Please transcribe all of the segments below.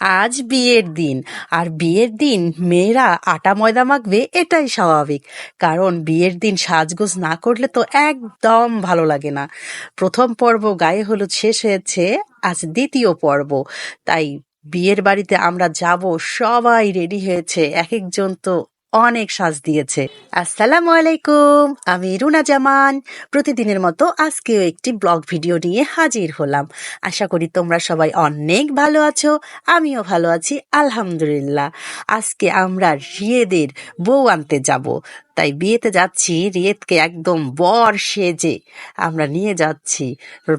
আজ বিয়ের দিন। আর বিয়ের দিন মেয়েরা আটা ময়দা মাখবে, এটাই স্বাভাবিক। কারণ বিয়ের দিন সাজগোজ না করলে তো একদম ভালো লাগে না। প্রথম পর্ব গায়ে হলুদ শেষ হয়েছে, আজ দ্বিতীয় পর্ব। তাই বিয়ের বাড়িতে আমরা যাব, সবাই রেডি হয়েছে, এক একজন তো অনেক সাজ দিয়েছে। আসসালামু আলাইকুম, আমি রুনা জামান। প্রতিদিনের মতো আজকেও একটি ব্লগ ভিডিও নিয়ে হাজির হলাম। আশা করি তোমরা সবাই অনেক ভালো আছো, আমিও ভালো আছি আলহামদুলিল্লাহ। আজকে আমরা রিয়েদের বউ আনতে যাব, তাই বিয়েতে যাচ্ছি। রিয়েদকে একদম বর সেজে আমরা নিয়ে যাচ্ছি।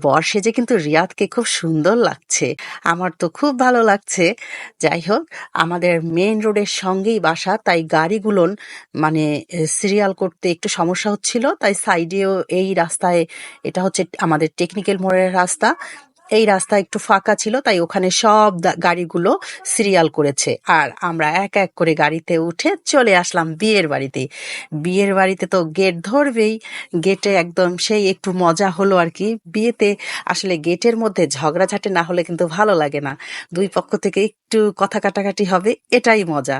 বর সেজে কিন্তু রিয়াদকে খুব সুন্দর লাগছে, আমার তো খুব ভালো লাগছে। যাই হোক, আমাদের মেইন রোডের সঙ্গেই বাসা, তাই গাড়িগুলো মানে সিরিয়াল করতে একটু সমস্যা হচ্ছিল। তাই সাইডেও এই রাস্তায়, এটা হচ্ছে আমাদের টেকনিক্যাল মোড়ের রাস্তা, এই রাস্তা একটু ফাঁকা ছিল, তাই ওখানে সব গাড়িগুলো সিরিয়াল করেছে। আর আমরা এক এক করে গাড়িতে উঠে চলে আসলাম বিয়ের বাড়িতে। বিয়ের বাড়িতে তো গেট ধরবেই, গেটে একদম সেই একটু মজা হলো আর কি। বিয়েতে আসলে গেটের মধ্যে ঝগড়াঝাটি না হলে কিন্তু ভালো লাগে না, দুই পক্ষ থেকে একটু কথা কাটাকাটি হবে, এটাই মজা।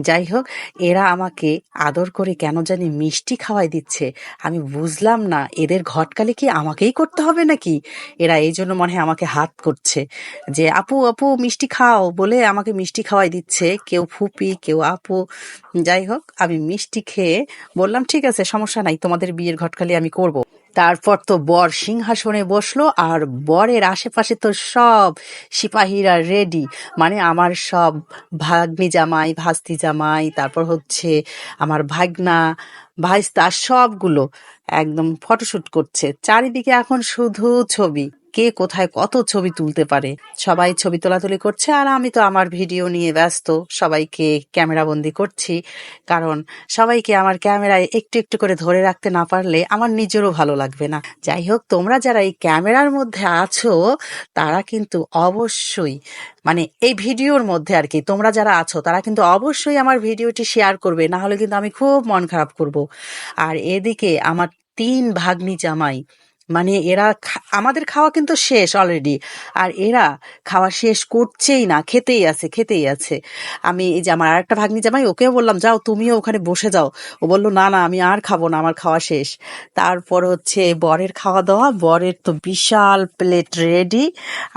যাই হোক, এরা আমাকে আদর করে কেন জানি মিষ্টি খাওয়াই দিচ্ছে। আমি বুঝলাম না, এদের ঘটকালি কি আমাকেই করতে হবে নাকি? এরা এই জন্য মনে হয় আমাকে হাত করছে যে আপু আপু মিষ্টি খাও বলে, আমাকে মিষ্টি খাওয়াই দিচ্ছে, কেউ ফুপি কেউ আপু। যাই হোক, আমি মিষ্টি খেয়ে বললাম ঠিক আছে, সমস্যা নাই, তোমাদের বিয়ের ঘটকালি আমি করব। তারপর তো বর সিংহাসনে বসলো, আর বরের আশেপাশে তো সব সিপাহীরা রেডি। মানে আমার সব ভাগ্নি জামাই, ভাস্তি জামাই, তারপর হচ্ছে আমার ভাগনা, ভাইস্তা, সবগুলো একদম ফটোশুট করছে। চারিদিকে এখন শুধু ছবি, কে কোথায় কত ছবি তুলতে পারে, সবাই ছবি তোলাতুলি করছে। আর আমি তো আমার ভিডিও নিয়ে ব্যস্ত, সবাইকে ক্যামেরা বন্দি করছি। কারণ সবাইকে আমার ক্যামেরায় একটু একটু করে ধরে রাখতে না পারলে আমার নিজেরও ভালো লাগবে না। যাই হোক, তোমরা যারা এই ক্যামেরার মধ্যে আছো তারা কিন্তু অবশ্যই, মানে এই ভিডিওর মধ্যে আর কি, তোমরা যারা আছো তারা কিন্তু অবশ্যই আমার ভিডিওটি শেয়ার করবে, না হলে কিন্তু আমি খুব মন খারাপ করব। আর এদিকে আমার 3 ভাগ্নি জামাই, মানে এরা আমাদের খাওয়া কিন্তু শেষ অলরেডি, আর এরা খাওয়া শেষ করছেই না, খেতেই আছে খেতেই আছে। আমি এই যে আমার আরেকটা ভাগ্নি জামাই, ওকেও বললাম যাও তুমিও ওখানে বসে যাও। ও বলল না না, আমি আর খাবো না, আমার খাওয়া শেষ। তারপর হচ্ছে বরের খাওয়া দাওয়া, বরের তো বিশাল প্লেট রেডি।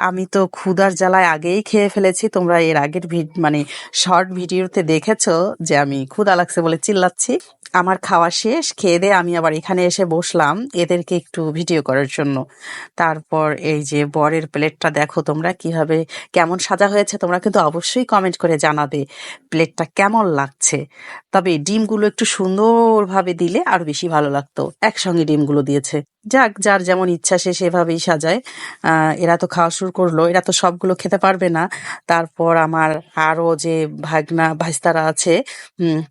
আমি তো ক্ষুধার জ্বালায় আগেই খেয়ে ফেলেছি, তোমরা এর আগের মানে শর্ট ভিডিওতে দেখেছো যে আমি ক্ষুধা লাগছে বলে চিল্লাচ্ছি। আমার খাওয়া শেষ, খেয়ে দিয়ে আমি আবার এখানে এসে বসলাম এদেরকে একটু ভিডিও করার জন্য। তারপর এই যে বরের প্লেটটা দেখো তোমরা কিভাবে, কেমন সাজা হয়েছে, তোমরা কিন্তু অবশ্যই কমেন্ট করে জানাবে প্লেটটা কেমন লাগছে। তবে ডিমগুলো একটু সুন্দরভাবে দিলে আরো বেশি ভালো লাগতো, একসঙ্গে ডিমগুলো দিয়েছে। যাক, যার যেমন ইচ্ছা সে সেভাবেই সাজায়। এরা তো খাওয়া শুরু করলো, এরা তো সবগুলো খেতে পারবে না। তারপর আমার আরো যে ভাগনা ভাইস্তারা আছে,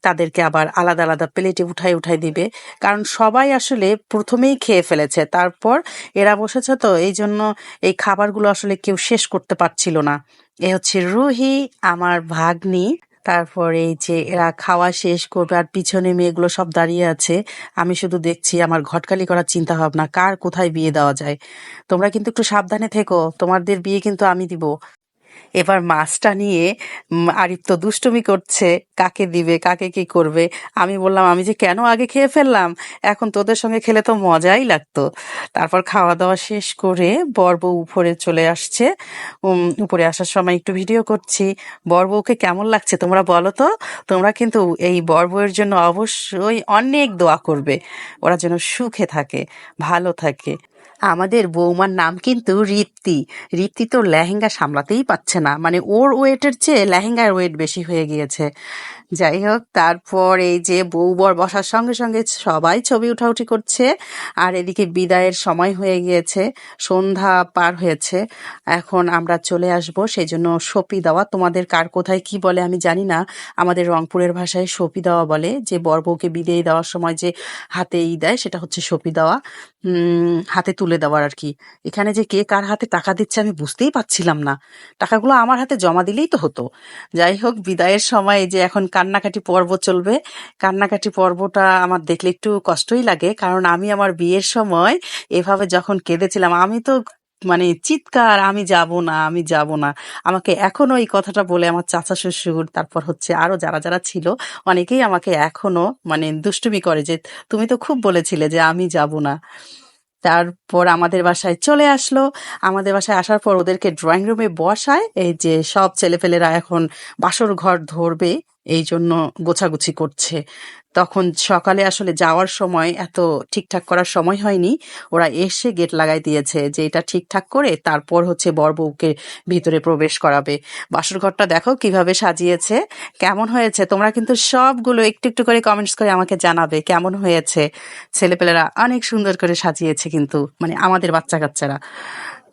তাদেরকে আবার আলাদা আলাদা প্লেটে উঠাই উঠাই দিবে। কারণ সবাই আসলে প্রথমেই খেয়ে ফেলেছে, তারপর এরা বসেছে, তো এই জন্য এই খাবারগুলো আসলে কেউ শেষ করতে পারছিল না। এ হচ্ছে রুহি, আমার ভাগ্নি। তারপর এই যে এরা খাওয়া শেষ করবে, আর পিছনে মেয়েগুলো সব দাঁড়িয়ে আছে। আমি শুধু দেখছি, আমার ঘটকালি করার চিন্তা ভাবনা, কার কোথায় বিয়ে দেওয়া যায়। তোমরা কিন্তু একটু সাবধানে থেকো, তোমাদের বিয়ে কিন্তু আমি দিব। এবার মাছটা নিয়ে আরিফ তো দুষ্টুমি করছে, কাকে দিবে কাকে কি করবে। আমি বললাম আমি যে কেন আগে খেয়ে ফেললাম, এখন তোদের সঙ্গে খেলে তো মজাই লাগতো। তারপর খাওয়া দাওয়া শেষ করে বর বউ উপরে চলে আসছে। উপরে আসার সময় একটু ভিডিও করছি। বর বউকে কেমন লাগছে তোমরা বলো তো। তোমরা কিন্তু এই বর বউয়ের জন্য অবশ্যই অনেক দোয়া করবে, ওরা যেন সুখে থাকে, ভালো থাকে। আমাদের বৌমার নাম কিন্তু রিপ্তি। রিপ্তি তো লেহেঙ্গা সামলাতেই পাচ্ছে না, মানে ওর ওয়েটের চেয়ে লেহেঙ্গার ওয়েট বেশি হয়ে গিয়েছে। যাই হোক, তারপর এই যে বউ বর বসার সঙ্গে সঙ্গে সবাই ছবি উঠাউঠি করছে। আর এদিকে বিদায়ের সময় হয়ে গিয়েছে, সন্ধ্যা পার হয়েছে, এখন আমরা চলে আসব। সেই জন্য সপি দেওয়া, তোমাদের কার কোথায় কি বলে আমি জানি না, আমাদের রংপুরের ভাষায় সপি দেওয়া বলে। যে বর বউকে বিদায় দেওয়ার সময় যে হাতে দেয় সেটা হচ্ছে সপি দেওয়া, হাতে তুলে দেওয়ার আর কি। এখানে যে কে কার হাতে টাকা দিচ্ছে আমি বুঝতেই পারছিলাম না, টাকাগুলো আমার হাতে জমা দিলেই তো হতো। যাই হোক, বিদায়ের সময় এই যে এখন কান্নাকাটি পর্ব চলবে। কান্নাকাটি পর্বটা আমার দেখলে একটু কষ্টই লাগে, কারণ আমি আমার বিয়ের সময় এভাবে যখন কেঁদেছিলাম, আমি তো মানে চিৎকার, আমি যাব না, আমি যাব না। আমাকে এখনো এই কথাটা বলে আমার চাচা শ্বশুর, তারপর হচ্ছে আরো যারা যারা ছিল অনেকেই আমাকে এখনো মানে দুষ্টুমি করে যে তুমি তো খুব বলেছিলে যে আমি যাব না। তারপর আমাদের বাসায় চলে আসলো। আমাদের বাসায় আসার পর ওদেরকে ড্রয়িং রুমে বসায়, এই যে সব ছেলেপেলেরা এখন বাসর ঘর ধরবে এই জন্য গোছাগুছি করছে। তখন সকালে আসলে যাওয়ার সময় এত ঠিকঠাক করার সময় হয়নি, ওরা এসে গেট লাগাই দিয়েছে যে এটা ঠিকঠাক করে তারপর হচ্ছে বর বউকে ভিতরে প্রবেশ করাবে। বাসর ঘরটা দেখো কিভাবে সাজিয়েছে, কেমন হয়েছে? তোমরা কিন্তু সবগুলো একটু একটু করে কমেন্টস করে আমাকে জানাবে কেমন হয়েছে। ছেলেপেলেরা অনেক সুন্দর করে সাজিয়েছে কিন্তু, মানে আমাদের বাচ্চা কাচ্চারা।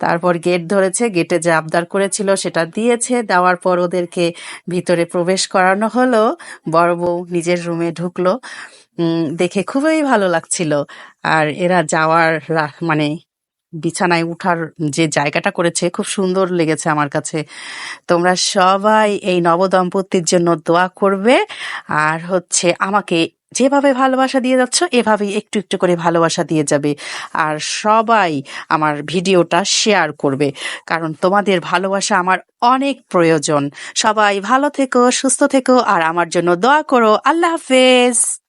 তারপর গেট ধরেছে, গেটে যে আবদার করেছিল সেটা দিয়েছে, দেওয়ার পর ওদেরকে ভিতরে প্রবেশ করানো হলো। বড় বউ নিজের রুমে ঢুকলো। দেখে খুবই ভালো লাগছিল। আর এরা যাওয়ার মানে বিছানায় উঠার যে জায়গাটা করেছে খুব সুন্দর লেগেছে আমার কাছে। তোমরা সবাই এই নবদম্পতির জন্য দোয়া করবে, আর হচ্ছে আমাকে যেভাবে ভালোবাসা দিয়ে যাচ্ছ এভাবেই একটু একটু করে ভালোবাসা দিয়ে যাবে। আর সবাই আমার ভিডিওটা শেয়ার করবে, কারণ তোমাদের ভালোবাসা আমার অনেক প্রয়োজন। সবাই ভালো থেকো, সুস্থ থেকো, আর আমার জন্য দোয়া করো। আল্লাহ হাফেজ।